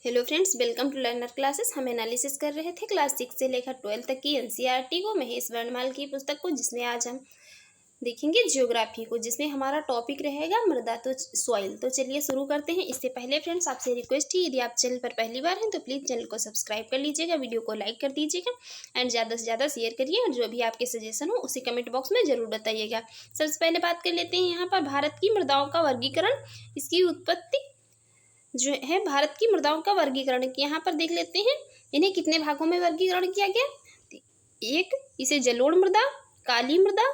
Hello friends, welcome to learner classes. हम analysis कर रहे थे क्लास 6 से लेकर 12 तक की एनसीईआरटी को, महेश वर्णमाल की पुस्तक को, जिसमें आज हम देखेंगे ज्योग्राफी को, जिसमें हमारा टॉपिक रहेगा मृदा तो सॉइल। तो चलिए शुरू करते हैं। इससे पहले फ्रेंड्स आपसे रिक्वेस्ट है, यदि आप चैनल पर पहली बार हैं तो प्लीज़ चैनल को सब्सक्राइब कर लीजिएगा, वीडियो को लाइक कर दीजिएगा एंड ज़्यादा से ज़्यादा शेयर करिए, और जो भी आपके सजेशन हो उसे कमेंट बॉक्स में ज़रूर बताइएगा। सबसे पहले बात कर लेते हैं यहाँ पर भारत की मृदाओं का वर्गीकरण, इसकी उत्पत्ति जो है भारत की मृदाओं का वर्गीकरण। यहाँ पर देख लेते हैं इन्हें कितने भागों में वर्गीकरण किया गया। एक, इसे जलोढ़ मृदा, काली मृदा,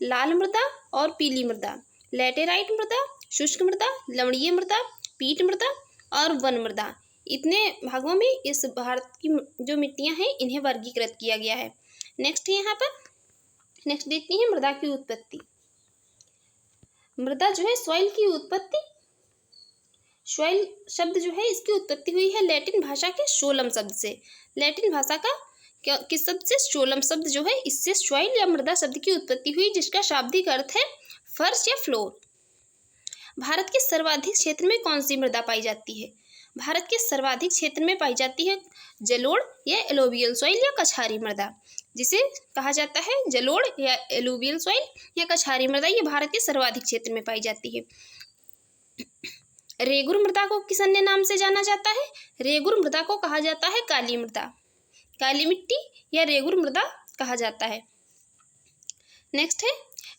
लाल मृदा और पीली मृदा, लैटेराइट मृदा, शुष्क मृदा, लवणीय मृदा, पीट मृदा और वन मृदा, इतने भागों में इस भारत की जो मिट्टियाँ हैं इन्हें वर्गीकृत किया गया है। नेक्स्ट है यहाँ पर, नेक्स्ट देखते हैं मृदा की उत्पत्ति। मृदा जो है सॉइल की उत्पत्ति, सॉइल शब्द जो है इसकी उत्पत्ति हुई है लैटिन भाषा के सोलम शब्द से। लैटिन भाषा का किस शब्द से? सोलम शब्द जो है, इससे सॉइल या मृदा शब्द की उत्पत्ति हुई, जिसका शाब्दिक अर्थ है फर्श या फ्लोर। भारत के सर्वाधिक क्षेत्र में कौन सी मृदा पाई जाती है? भारत के सर्वाधिक क्षेत्र में पाई जाती है जलोढ़ या एलुवियल सॉइल या कछारी मृदा, जिसे कहा जाता है जलोढ़ या एलुवियल सॉइल या कछारी मृदा। ये भारत के सर्वाधिक क्षेत्र में पाई जाती है। रेगुर मृदा को किस अन्य नाम से जाना जाता है? रेगुर मृदा को कहा जाता है काली मृदा, काली मिट्टी या रेगुर मृदा कहा जाता है। नेक्स्ट है,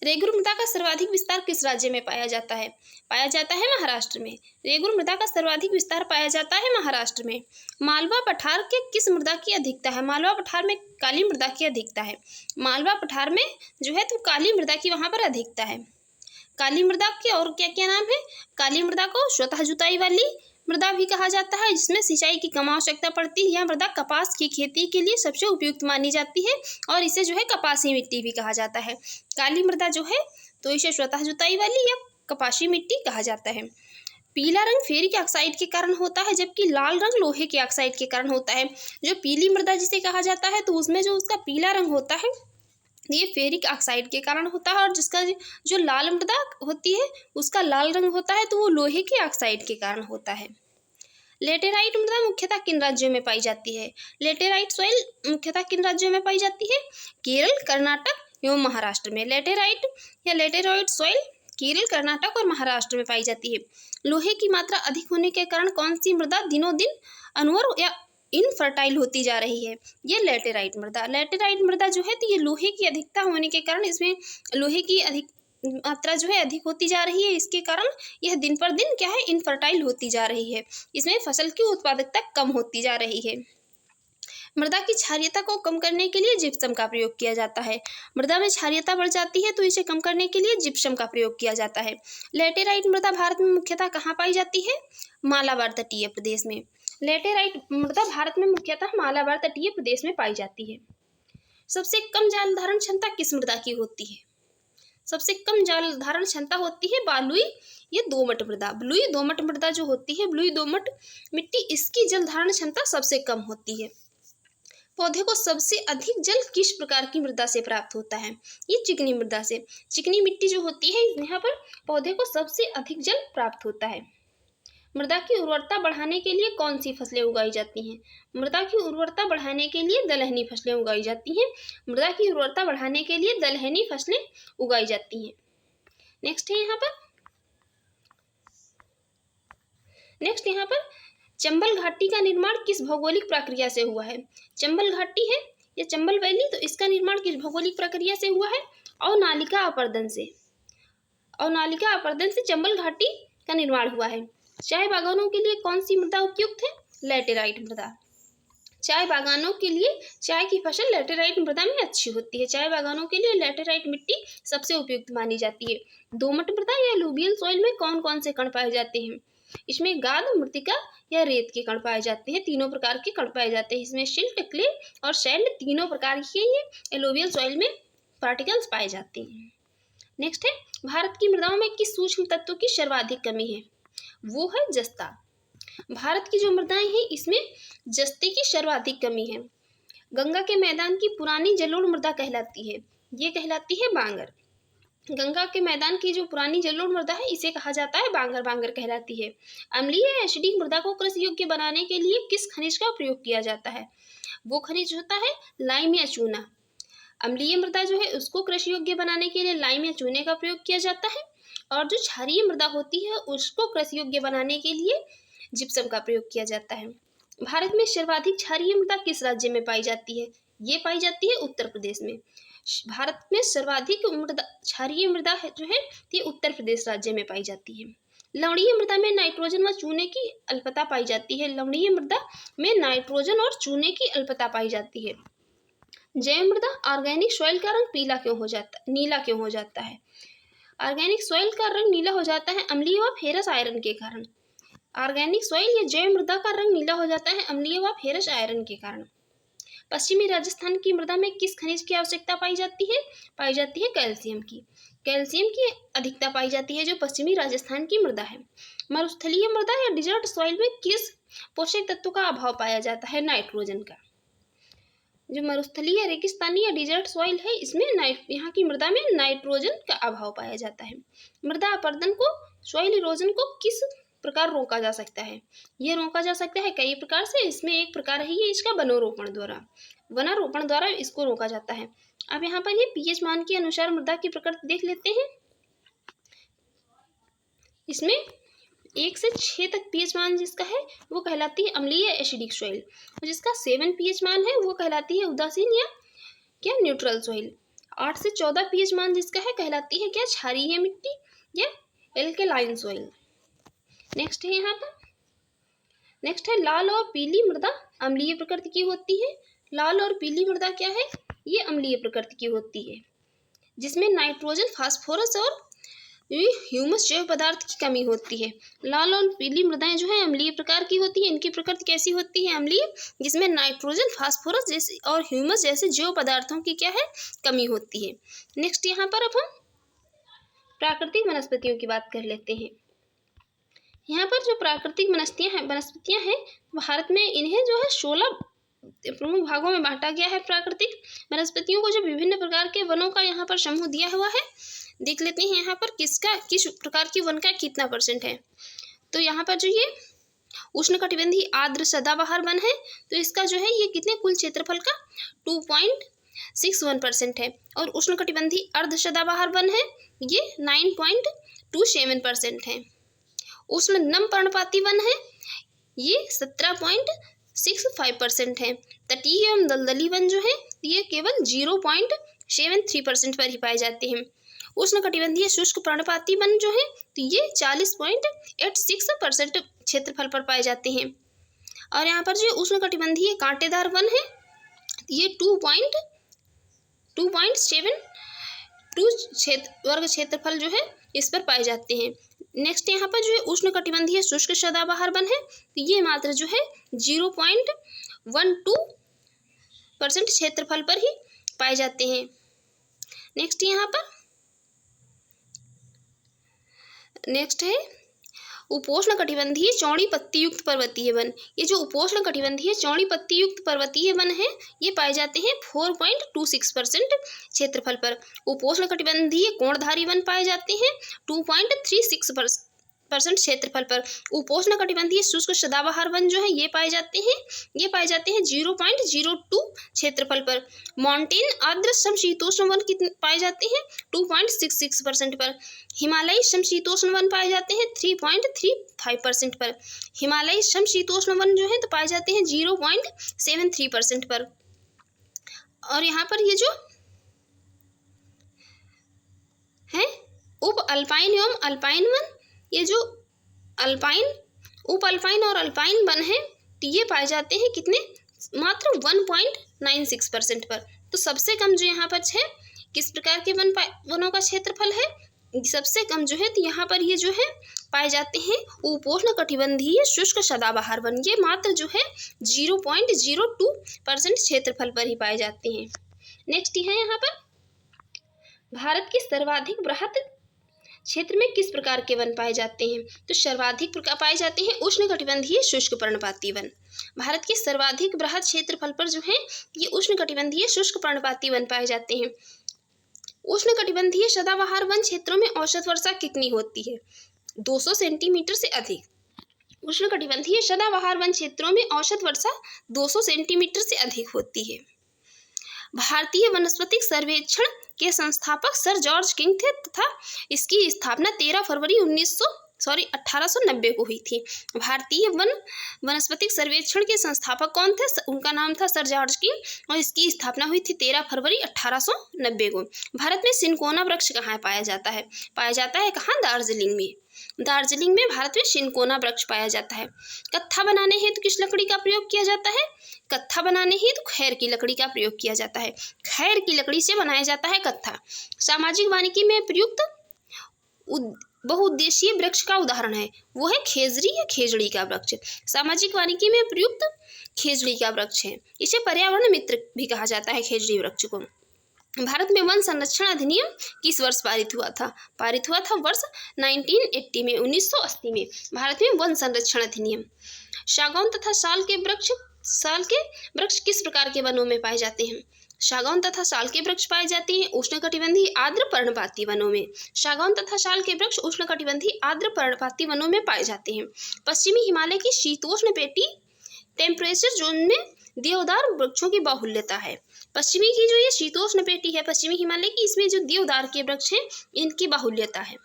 रेगुर मृदा का सर्वाधिक विस्तार किस राज्य में पाया जाता है? पाया जाता है महाराष्ट्र में। रेगुर मृदा का सर्वाधिक विस्तार पाया जाता है महाराष्ट्र में। मालवा पठार के किस मृदा की अधिकता है? मालवा पठार में काली मृदा की अधिकता है। मालवा पठार में जो है तो काली मृदा की वहाँ पर अधिकता है। काली मृदा के और क्या क्या नाम है? काली मृदा को स्वतः जुताई वाली मृदा भी कहा जाता है, जिसमें सिंचाई की कम आवश्यकता पड़ती है। यह मृदा कपास की खेती के लिए सबसे उपयुक्त मानी जाती है और इसे जो है कपासी मिट्टी भी कहा जाता है। काली मृदा जो है तो इसे स्वतः जुताई वाली या कपासी मिट्टी कहा जाता है। पीला रंग फेरिक ऑक्साइड के कारण होता है, जबकि लाल रंग लोहे के ऑक्साइड के कारण होता है। जो पीली मृदा जिसे कहा जाता है तो उसमें जो उसका पीला रंग होता है ये फेरिक ऑक्साइड के कारण होता है, और जिसका जो लाल मृदा होती है उसका लाल रंग होता है तो वो लोहे के ऑक्साइड के कारण होता है। लेटेराइट मृदा मुख्यतः किन राज्यों में पाई जाती है? लेटेराइट सॉइल मुख्यतः किन राज्यों में पाई जाती है? केरल, कर्नाटक एवं महाराष्ट्र में। लेटेराइट या लेटेराइट सॉइल केरल, कर्नाटक और महाराष्ट्र में पाई जाती है। लोहे की मात्रा अधिक होने के कारण कौन सी मृदा दिनों दिन अनवर या इनफर्टाइल होती जा रही है? ये लेटेराइट मृदा। लेटेराइट मृदा जो है तो ये लोहे की अधिकता होने के कारण, इसमें लोहे की अधिक मात्रा जो है अधिक होती जा रही है, इसके कारण यह दिन पर दिन क्या है इनफर्टाइल होती जा रही है। इसमें फसल की उत्पादकता कम होती जा रही है। मृदा की क्षारीयता को कम करने के लिए जिप्सम का प्रयोग किया जाता है। मृदा में क्षारीयता बढ़ जाती है तो इसे कम करने के लिए जिप्सम का प्रयोग किया जाता है। लेटेराइट मृदा भारत में मुख्यतः कहाँ पाई जाती है? मालाबार तटीय प्रदेश में। लेटेराइट मृदा भारत में मुख्यतः मालाबार तटीय प्रदेश में पाई जाती है। सबसे कम जल धारण क्षमता किस मृदा की होती है? सबसे कम जल धारण क्षमता होती है बालुई या दोमट मृदा। बलुई दोमट मृदा जो होती है, बलुई दोमट मिट्टी, इसकी जल धारण क्षमता सबसे कम होती है। पौधे को सबसे अधिक जल किस प्रकार की मृदा से प्राप्त होता है? ये चिकनी मृदा से। चिकनी मिट्टी जो होती है यहाँ पर पौधे को सबसे अधिक जल प्राप्त होता है। मृदा की उर्वरता बढ़ाने के लिए कौन सी फसलें उगाई जाती हैं? मृदा की उर्वरता बढ़ाने के लिए दलहनी फसलें उगाई जाती हैं। मृदा की उर्वरता बढ़ाने के लिए दलहनी फसलें उगाई जाती हैं। नेक्स्ट है यहाँ पर चंबल घाटी का निर्माण किस भौगोलिक प्रक्रिया से हुआ है? चंबल घाटी है या चंबल वैली, तो इसका निर्माण किस भौगोलिक प्रक्रिया से हुआ है? अवनालिका अपर्दन से। अवनालिका अपर्दन से चंबल घाटी का निर्माण हुआ है। चाय बागानों के लिए कौन सी मृदा उपयुक्त है? लेटेराइट मृदा। चाय बागानों के लिए चाय की फसल लेटेराइट मृदा में अच्छी होती है। चाय बागानों के लिए लेटेराइट मिट्टी सबसे उपयुक्त मानी जाती है। दोमट मृदा या एलुवियल सॉइल में कौन कौन से कण पाए जाते हैं? इसमें गाद, मृतिका या रेत के कण पाए जाते हैं। तीनों प्रकार के कण पाए जाते हैं। इसमें सिल्ट, क्ले और सैंड, तीनों प्रकार के ये एलुवियल सॉइल में पार्टिकल्स पाए जाते हैं। नेक्स्ट है, भारत की मृदाओं में किस सूक्ष्म तत्व की सर्वाधिक कमी है? वो है जस्ता। भारत की जो मृदाएं हैं इसमें जस्ते की सर्वाधिक कमी है। गंगा के मैदान की पुरानी जलोढ़ मृदा कहलाती है, ये कहलाती है बांगर। गंगा के मैदान की जो पुरानी जलोढ़ मृदा है इसे कहा जाता है बांगर, बांगर कहलाती है। अम्लीय या एसिडिक मृदा को कृषि योग्य बनाने के लिए किस खनिज का प्रयोग किया जाता है? वो खनिज होता है लाइम या चूना। अम्लीय मृदा जो है उसको कृषि योग्य बनाने के लिए लाइम या चूने का प्रयोग किया जाता है, और जो क्षारीय मृदा होती है उसको कृषि योग्य बनाने के लिए जिप्सम का प्रयोग किया जाता है। भारत में सर्वाधिक क्षारीय मृदा किस राज्य में पाई जाती है? ये पाई जाती है उत्तर प्रदेश में। भारत में सर्वाधिक क्षारीय मृदा है जो है ये उत्तर प्रदेश राज्य में पाई जाती है। लवणीय मृदा में नाइट्रोजन व चूने की अल्पता पाई जाती है। लवणीय मृदा में नाइट्रोजन और चूने की अल्पता पाई जाती है। जैव मृदा ऑर्गेनिक सॉइल का रंग नीला क्यों हो जाता है? ऑर्गेनिक सॉइल का रंग नीला हो जाता है अम्लीय व फेरस आयरन के कारण। ऑर्गेनिक सॉइल या जैव मृदा का रंग नीला हो जाता है अम्लीय व फेरस आयरन के कारण। पश्चिमी राजस्थान की मृदा में किस खनिज की आवश्यकता पाई जाती है? पाई जाती है कैल्शियम की। कैल्शियम की अधिकता पाई जाती है जो पश्चिमी राजस्थान की मृदा है। मरुस्थलीय मृदा या डिजर्ट सॉइल में किस पोषक तत्व का अभाव पाया जाता है? नाइट्रोजन का। जो मरुस्थलीय रेगिस्तानी या डिजर्ट सॉइल है इसमें यहाँ की मृदा में नाइट्रोजन का अभाव पाया जाता है। मृदा अपरदन को, सॉइल इरोजन को किस प्रकार रोका जा सकता है? ये रोका जा सकता है कई प्रकार से। इसमें एक प्रकार है ये इसका वनारोपण द्वारा इसको रोका जाता है। अब यहाँ पर ये पीएच मान के अनुसार मृदा की प्रकृति देख लेते हैं। इसमें 1 से 6 तक पीएच मान जिसका है वो कहलाती है अम्लीय एसिडिक सॉइल, और जिसका 7 पीएच मान है वो कहलाती है उदासीन या क्या न्यूट्रल सॉइल। 8 से 14 पीएच मान जिसका है कहलाती है क्या क्षारीय मिट्टी या एल्केलाइन सॉइल। नेक्स्ट है यहाँ पर लाल और पीली मृदा अम्लीय प्रकृति की होती है। लाल और पीली मृदा क्या है? ये अम्लीय प्रकृति की होती है जिसमें नाइट्रोजन, फास्फोरस और ह्यूमस जैव पदार्थ की कमी होती है। लाल और पीली मृदाएं जो है अम्लीय प्रकार की होती है। इनकी प्रकृति कैसी होती है? अम्लीय, जिसमें नाइट्रोजन, फास्फोरस जैसे और ह्यूमस जैसे जैव पदार्थों की क्या है? कमी होती है। नेक्स्ट यहाँ पर अब हम प्राकृतिक वनस्पतियों की बात कर लेते हैं। यहाँ पर जो प्राकृतिक वनस्पतियाँ हैं भारत में इन्हें जो है 16 प्रमुख भागों में बांटा गया है। प्राकृतिक वनस्पतियों को जो विभिन्न प्रकार के वनों का यहाँ पर समूह दिया हुआ है, देख लेते हैं यहाँ पर किस प्रकार की वन का कितना % है। तो यहाँ पर जो ये उष्णकटिबंधीय आर्द्र सदाबहार वन है तो इसका जो है ये कितने कुल क्षेत्रफल का 2.61% है, और उष्णकटिबंधीय अर्ध सदाबहार वन है ये 9.27% है। उष्ण नम पर्णपाती वन है ये 17.65% है। तटीय एवं दलदली वन जो है ये केवल 0.73% पर ही पाए जाते हैं। उष्णकटिबंधीय शुष्क पर्णपाती वन जो है तो ये 40.86% क्षेत्रफल पर पाए जाते हैं। और यहाँ पर जो उष्णकटिबंधीय कांटेदार वन है ये 2.72 वर्ग क्षेत्रफल जो है इस पर पाए जाते हैं। नेक्स्ट यहाँ पर जो है उष्णकटिबंधीय शुष्क सदाबहार वन है तो ये मात्र जो है 0.12% क्षेत्रफल पर ही पाए जाते हैं। नेक्स्ट यहाँ पर है उपोष्ण कटिबंधीय चौड़ी पत्ती युक्त पर्वतीय वन। ये जो उपोष्ण कटिबंधीय चौड़ी पत्ती युक्त पर्वतीय वन है ये पाए जाते हैं 4.26% क्षेत्रफल पर। उपोष्ण कटिबंधीय कोणधारी वन पाए जाते हैं 2.36% क्षेत्रफल पर। उपोष्ण कटिबंधीय शुष्क सदाबहार वन जो है ये पाए जाते हैं 0.02 क्षेत्रफल पर। माउंटेन आर्द्र समशीतोष्ण वन कितने पाए जाते हैं 2.66% पर। हिमालयी समशीतोष्ण वन पाए जाते हैं 3.35% पर। हिमालयी समशीतोष्ण वन जो है तो पाए जाते हैं 0.73% पर। और यहाँ पर ये जो है उप अल्पाइन एवं अल्पाइन वन, ये जो उप अल्पाइन और अल्पाइन वन है तो ये पाए जाते हैं कितने? मात्र 1.96% पर। तो सबसे कम जो यहाँ पर है किस प्रकार के वनों का क्षेत्रफल है? सबसे कम जो है तो यहाँ पर ये जो है पाए जाते हैं उपोष्ण कटिबंधीय शुष्क सदाबहार वन। ये मात्र जो है 0.02% क्षेत्रफल पर ही पाए जाते हैं। नेक्स्ट है यहाँ पर भारत के सर्वाधिक बृहत क्षेत्र में किस प्रकार के वन पाए जाते हैं? तो सर्वाधिक पाए जाते हैं उष्णकटिबंधीय शुष्क पर्णपाती वन। भारत के सर्वाधिक बृहत क्षेत्रफल पर जो है ये उष्णकटिबंधीय शुष्क पर्णपाती वन पाए जाते हैं। उष्णकटिबंधीय सदाबहार वन क्षेत्रों में औसत वर्षा कितनी होती है? 200 सेंटीमीटर से अधिक। उष्णकटिबंधीय सदाबहार वन क्षेत्रों में औसत वर्षा 200 सेंटीमीटर से अधिक होती है। भारतीय वनस्पतिक सर्वेक्षण के संस्थापक सर जॉर्ज किंग थे तथा इसकी स्थापना 13 फरवरी 1890 को हुई थी। भारतीय वनस्पतिक सर्वेक्षण के संस्थापक कौन थे? उनका नाम था सर जॉर्ज किंग और इसकी स्थापना हुई थी 13 फरवरी 1890 को। भारत में सिनकोना वृक्ष कहाँ पाया जाता है? पाया जाता है कहाँ? दार्जिलिंग में। दार्जिलिंग में भारत में सिनकोना वृक्ष पाया जाता है। कत्था बनाने हेतु किस लकड़ी का प्रयोग किया जाता है? कत्था बनाने हेतु खैर की लकड़ी का प्रयोग किया जाता है। खैर की लकड़ी से बनाया जाता है कत्था। सामाजिक वानिकी में प्रयुक्त बहुउद्देशीय वृक्ष का उदाहरण है वो है खेजड़ी या खेजड़ी का वृक्ष। सामाजिक वानिकी में प्रयुक्त खेजड़ी का वृक्ष है। इसे पर्यावरण मित्र भी कहा जाता है खेजड़ी वृक्ष को। भारत में वन संरक्षण अधिनियम किस वर्ष पारित हुआ था? पारित हुआ था वर्ष 1980 में, 1980 में भारत में वन संरक्षण अधिनियम। सागौन तथा साल के वृक्ष किस प्रकार के वनों में पाए जाते हैं? सागौन तथा साल के वृक्ष पाए जाते हैं उष्णकटिबंधीय आर्द्र पर्णपाती वनों में। सागौन तथा साल के वृक्ष उष्णकटिबंधीय आर्द्र पर्णपाती वनों में पाए जाते हैं। पश्चिमी हिमालय की शीतोष्ण पेटी टेम्परेचर जोन में देवदार वृक्षों की बाहुल्यता है। पश्चिमी की जो ये शीतोष्ण पेटी है पश्चिमी हिमालय की, इसमें जो देवदार के वृक्ष हैं इनकी बाहुल्यता है।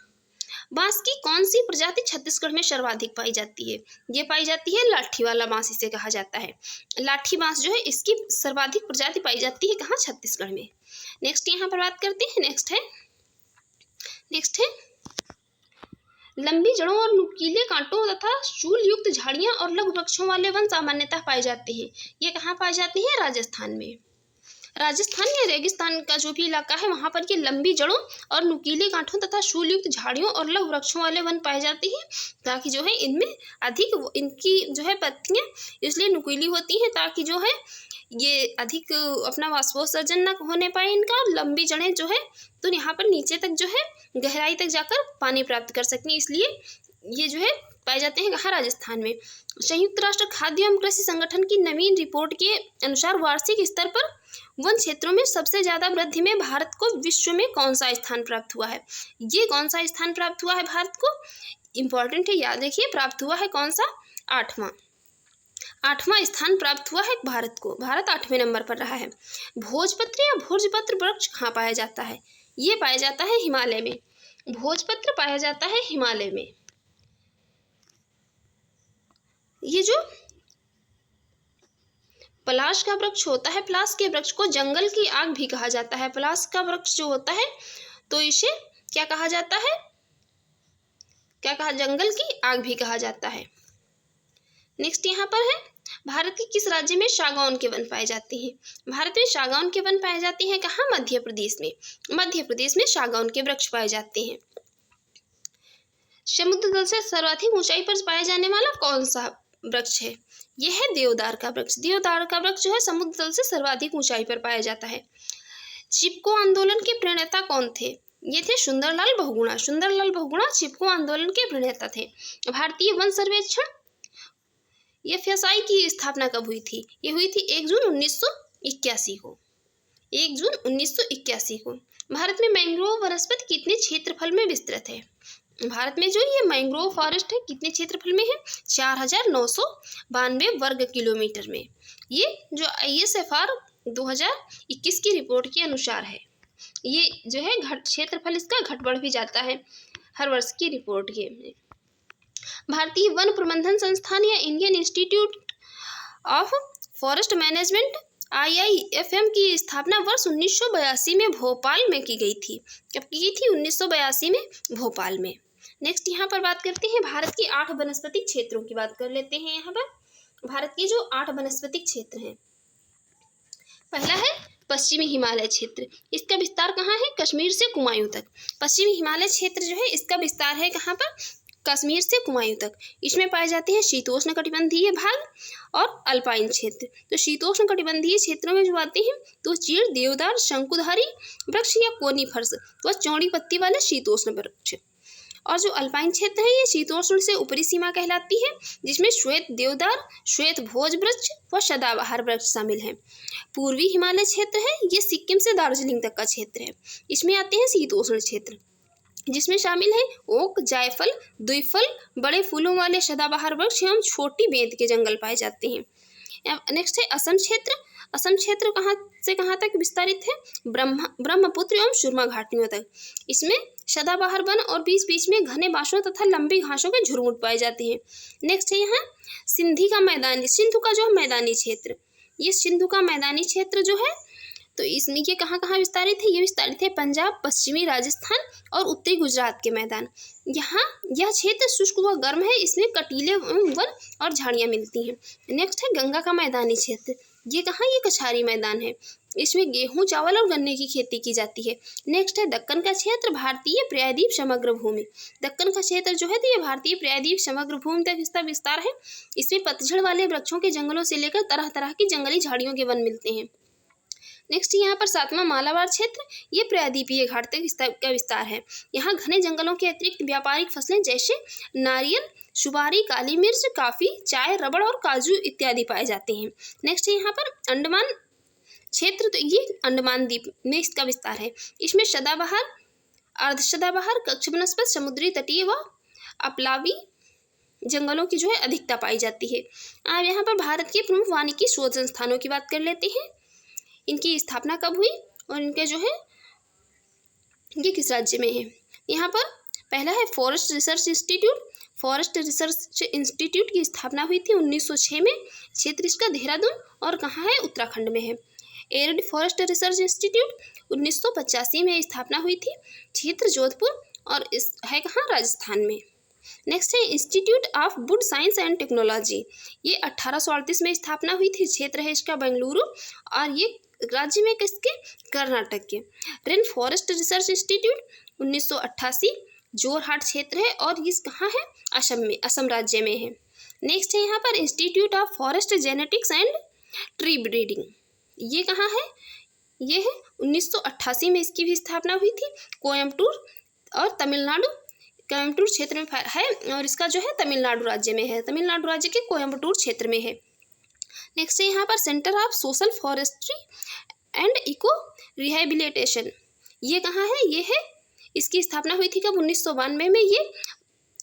बांस की कौन सी प्रजाति छत्तीसगढ़ में सर्वाधिक पाई जाती है? ये पाई जाती है लाठी वाला बांस, इसे कहा जाता है। लाठी बांस जो है इसकी सर्वाधिक प्रजाति पाई जाती है कहाँ? छत्तीसगढ़ में। नेक्स्ट यहाँ पर बात करते हैं। नेक्स्ट है लंबी जड़ों और नुकीले कांटों तथा शूल युक्त झाड़ियां और लघु वृक्षों वाले वन सामान्यतः पाए जाते हैं। ये कहाँ पाए जाते हैं? राजस्थान में। राजस्थान या रेगिस्तान का जो भी इलाका है वहाँ पर ये लंबी जड़ों और नुकीले गांठों तथा शूल युक्त झाड़ियों और लघु वृक्षों वाले वन पाए जाते हैं, ताकि जो है इनमें अधिक इनकी जो है पत्तियाँ इसलिए नुकीली होती हैं ताकि जो है ये अधिक अपना वाष्पोत्सर्जन न होने पाए इनका, और लंबी जड़ें जो है तो यहाँ पर नीचे तक जो है गहराई तक जाकर पानी प्राप्त कर सकें, इसलिए ये जो है पाए जाते हैं कहाँ? राजस्थान में। संयुक्त राष्ट्र खाद्य एवं कृषि संगठन की नवीन रिपोर्ट के अनुसार वार्षिक स्तर पर वन क्षेत्रों में सबसे ज्यादा वृद्धि में भारत को विश्व में कौन सा स्थान प्राप्त हुआ है? ये कौन सा स्थान प्राप्त हुआ है भारत को? इंपॉर्टेंट है, याद रखिए। प्राप्त हुआ है कौन सा? 8वां स्थान प्राप्त हुआ है भारत को। भारत 8वें नंबर पर रहा है। भोजपत्र या भोजपत्र वृक्ष कहाँ पाया जाता है? ये पाया जाता है हिमालय में। भोजपत्र पाया जाता है हिमालय में। ये जो पलाश का वृक्ष होता है, पलाश के वृक्ष को जंगल की आग भी कहा जाता है। पलाश का वृक्ष जो होता है तो इसे क्या कहा जाता है? जंगल की आग भी कहा जाता है। नेक्स्ट यहाँ पर है भारत के किस राज्य में सागौन के वन पाए जाते हैं? भारत में सागौन के वन पाए जाते हैं कहाँ? मध्य प्रदेश में। मध्य प्रदेश में सागौन के वृक्ष पाए जाते हैं। समुद्र तल से सर्वाधिक ऊंचाई पर पाया जाने वाला कौन सा वृक्ष है? यह है देवदार का वृक्ष। देवदार का वृक्ष जो है समुद्र तल से सर्वाधिक ऊंचाई पर पाया जाता है। चिपको आंदोलन के प्रणेता कौन थे? ये थे सुंदरलाल बहुगुणा। सुंदरलाल बहुगुणा चिपको आंदोलन के प्रणेता थे। भारतीय वन सर्वेक्षण FSI की स्थापना कब हुई थी? ये हुई थी 1 जून 1981 को। 1 जून 1981 को। भारत में मैंग्रोव वनस्पति कितने क्षेत्रफल में विस्तृत है? भारत में जो ये मैंग्रोव फॉरेस्ट है कितने क्षेत्रफल में है? 4992 वर्ग किलोमीटर में। ये जो ISFR 2021 की रिपोर्ट के अनुसार है। ये जो है क्षेत्रफल इसका घट बढ़ भी जाता है हर वर्ष की रिपोर्ट के। भारतीय वन प्रबंधन संस्थान या Indian institute of forest management IIFM की स्थापना वर्ष 1982 में भोपाल में की गई थी। कब की गई थी? 1982 में भोपाल में। नेक्स्ट यहाँ पर बात करते हैं भारत की 8 वनस्पतिक क्षेत्रों की बात कर लेते हैं। यहाँ पर भारत के जो 8 वनस्पतिक क्षेत्र हैं, पहला है पश्चिमी हिमालय क्षेत्र। इसका विस्तार कहाँ है? कश्मीर से कुमायूं तक। पश्चिमी हिमालय क्षेत्र जो है इसका विस्तार है कहाँ पर? कश्मीर से कुमायूं तक। इसमें पाए जाते हैं शीतोष्ण कटिबंधीय भाग और अल्पाइन क्षेत्र। तो शीतोष्ण कटिबंधीय क्षेत्रों में जो आते हैं तो चीड़, देवदार, शंकुधारी वृक्ष या कोनीफर्स व चौड़ी पत्ती वाले शीतोष्ण वृक्ष। और जो अल्पाइन क्षेत्र है ये शीतोष्ण से ऊपरी सीमा कहलाती है, जिसमें श्वेत देवदार, श्वेत भोज वृक्ष व सदाबहार वृक्ष शामिल हैं। पूर्वी हिमालय क्षेत्र है ये सिक्किम से दार्जिलिंग तक का क्षेत्र है। इसमें आते हैं शीतोष्ण क्षेत्र, जिसमें शामिल है ओक, जायफल, द्विफल, बड़े फूलों वाले सदाबहार वृक्ष एवं छोटी बेंत के जंगल पाए जाते हैं। नेक्स्ट है असम क्षेत्र। असम क्षेत्र कहाँ से कहाँ तक विस्तारित है? ब्रह्मपुत्र एवं सुरमा घाटियों तक। इसमें सदाबहार वन और बीच बीच में घने बांसों तथा लंबी घासों के झुरमुट पाए जाते हैं। नेक्स्ट है यहाँ सिंधु का जो मैदानी क्षेत्र, ये सिंधु का मैदानी क्षेत्र जो है तो इसमें ये कहाँ कहाँ विस्तारित है? ये विस्तारित है पंजाब, पश्चिमी राजस्थान और उत्तरी गुजरात के मैदान। यहाँ यह क्षेत्र शुष्क व गर्म है, इसमें कटीले वन और झाड़ियाँ मिलती हैं। नेक्स्ट है गंगा का मैदानी क्षेत्र। ये कहाँ? ये कछारी मैदान है, इसमें गेहूं, चावल और गन्ने की खेती की जाती है। नेक्स्ट है दक्कन का क्षेत्र, भारतीय प्रायद्वीप समग्र भूमि। दक्कन का क्षेत्र जो है तो ये भारतीय प्रायद्वीप समग्र भूमि तक इसका विस्तार है। इसमें पतझड़ वाले वृक्षों के जंगलों से लेकर तरह तरह की जंगली झाड़ियों के वन मिलते हैं। नेक्स्ट यहाँ पर सातवां मालाबार क्षेत्र, ये प्रायद्वीपीय घाट तक का विस्तार है। यहाँ घने जंगलों के अतिरिक्त व्यापारिक फसलें जैसे नारियल, सुपारी, काली मिर्च, काफ़ी, चाय, रबड़ और काजू इत्यादि पाए जाते हैं। नेक्स्ट यहाँ पर अंडमान क्षेत्र, तो ये अंडमान द्वीप में इसका विस्तार है। इसमें सदाबहार, अर्धसदाबहार, कक्ष वनस्पति, समुद्री तटीय व अपलावी जंगलों की जो है अधिकता पाई जाती है। अब यहाँ पर भारत के प्रमुख वानिकी शोध संस्थानों की बात कर लेते हैं। इनकी स्थापना कब हुई और इनके जो है ये किस राज्य में है? यहाँ पर पहला है forest research institute. Forest research institute की स्थापना हुई थी 1906 में। क्षेत्र इसका देहरादून और कहाँ है? उत्तराखंड में है। एरिड फॉरेस्ट रिसर्च इंस्टीट्यूट 1985 में स्थापना हुई थी। क्षेत्र जोधपुर और इस है कहाँ? राजस्थान में। नेक्स्ट है institute of would science and technology. ये 1838 में स्थापना हुई थी। क्षेत्र है इसका बेंगलुरु और ये राज्य में किसके? कर्नाटक के। Rain forest research institute 1988 Jorhat क्षेत्र है और ये कहाँ है? असम में, असम राज्य में है। नेक्स्ट है यहाँ पर institute of forest genetics and tree breeding. ये कहाँ है? ये है 1988 में इसकी भी स्थापना हुई थी। कोयम्बटूर और तमिलनाडु, कोयम्बटूर क्षेत्र में है और इसका जो है तमिलनाडु राज्य में है। तमिलनाडु राज्य के कोयम्बटूर क्षेत्र में है। नेक्स्ट है यहाँ पर centre of social forestry and eco rehabilitation. ये कहाँ है? ये है इसकी स्थापना हुई थी कब? 1992 में। ये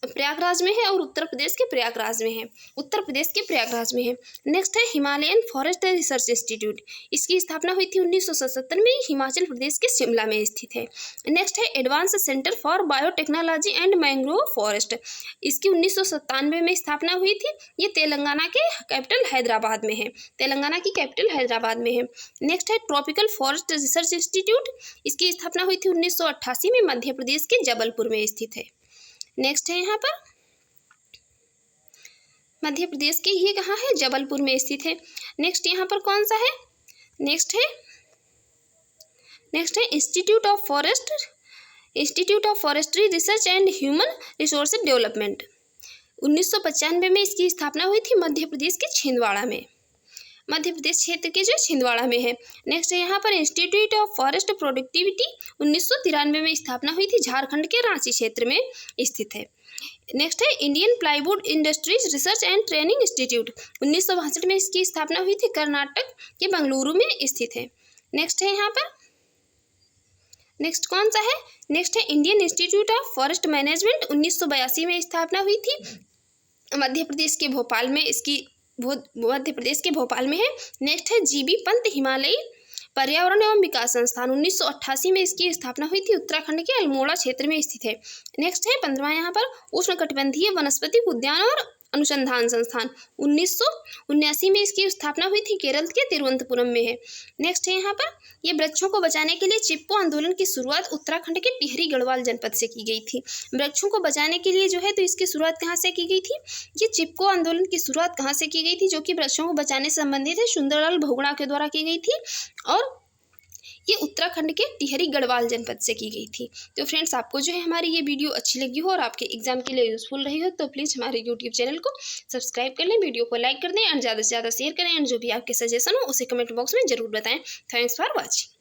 प्रयागराज में है और उत्तर प्रदेश के प्रयागराज में है। उत्तर प्रदेश के प्रयागराज में है। नेक्स्ट है हिमालयन फॉरेस्ट रिसर्च इंस्टीट्यूट। इसकी स्थापना हुई थी 1977 में। हिमाचल प्रदेश के शिमला में स्थित है। नेक्स्ट है advance centre for biotechnology and mangrove forest. इसकी 1997 में स्थापना हुई थी। ये तेलंगाना के कैपिटल हैदराबाद में है। तेलंगाना की कैपिटल हैदराबाद में है। नेक्स्ट है ट्रॉपिकल फॉरेस्ट रिसर्च इंस्टीट्यूट। इसकी स्थापना हुई थी 1988 में। मध्य प्रदेश के जबलपुर में स्थित है। नेक्स्ट है यहाँ पर मध्य प्रदेश के, ये कहाँ है? जबलपुर में स्थित है। नेक्स्ट यहाँ पर कौन सा है? नेक्स्ट है institute of forestry research and human resources development. 1995 में इसकी स्थापना हुई थी मध्य प्रदेश के छिंदवाड़ा में। मध्य प्रदेश क्षेत्र के जो छिंदवाड़ा में है। नेक्स्ट है यहाँ पर इंस्टीट्यूट ऑफ फॉरेस्ट प्रोडक्टिविटी 1993 में स्थापना हुई थी। झारखंड के रांची क्षेत्र में स्थित है। नेक्स्ट है Indian plywood industries research and training institute. 1962 में इसकी स्थापना हुई थी। कर्नाटक के बेंगलुरु में स्थित है। नेक्स्ट है यहाँ पर, नेक्स्ट कौन सा है? नेक्स्ट है Indian institute of forest management. 1982 में स्थापना हुई थी। मध्य प्रदेश के भोपाल में है। नेक्स्ट है जीबी पंत हिमालयी पर्यावरण एवं विकास संस्थान। 1988 में इसकी स्थापना हुई थी। उत्तराखंड के अल्मोड़ा क्षेत्र में स्थित है। नेक्स्ट है 15वां यहाँ पर उष्णकटिबंधीय वनस्पति उद्यान और अनुसंधान संस्थान। 1979 में इसकी स्थापना हुई थी। केरल के तिरुवनंतपुरम में है। नेक्स्ट है यहाँ पर ये वृक्षों को बचाने के लिए चिपको आंदोलन की शुरुआत उत्तराखंड के टिहरी गढ़वाल जनपद से की गई थी। वृक्षों को बचाने के लिए जो है तो इसकी शुरुआत कहाँ से की गई थी? ये चिपको आंदोलन की शुरुआत कहाँ से की गई थी? जो कि वृक्षों को बचाने से संबंधित है, सुंदरलाल बहुगुणा के द्वारा की गई थी और ये उत्तराखंड के टिहरी गढ़वाल जनपद से की गई थी। तो फ्रेंड्स, आपको जो है हमारी ये वीडियो अच्छी लगी हो और आपके एग्जाम के लिए यूजफुल रही हो तो प्लीज़ हमारे यूट्यूब चैनल को सब्सक्राइब कर लें, वीडियो को लाइक कर दें एंड ज़्यादा से ज़्यादा शेयर करें एंड जो भी आपके सजेशन हो उसे कमेंट बॉक्स में जरूर बताएं। Thanks for watching.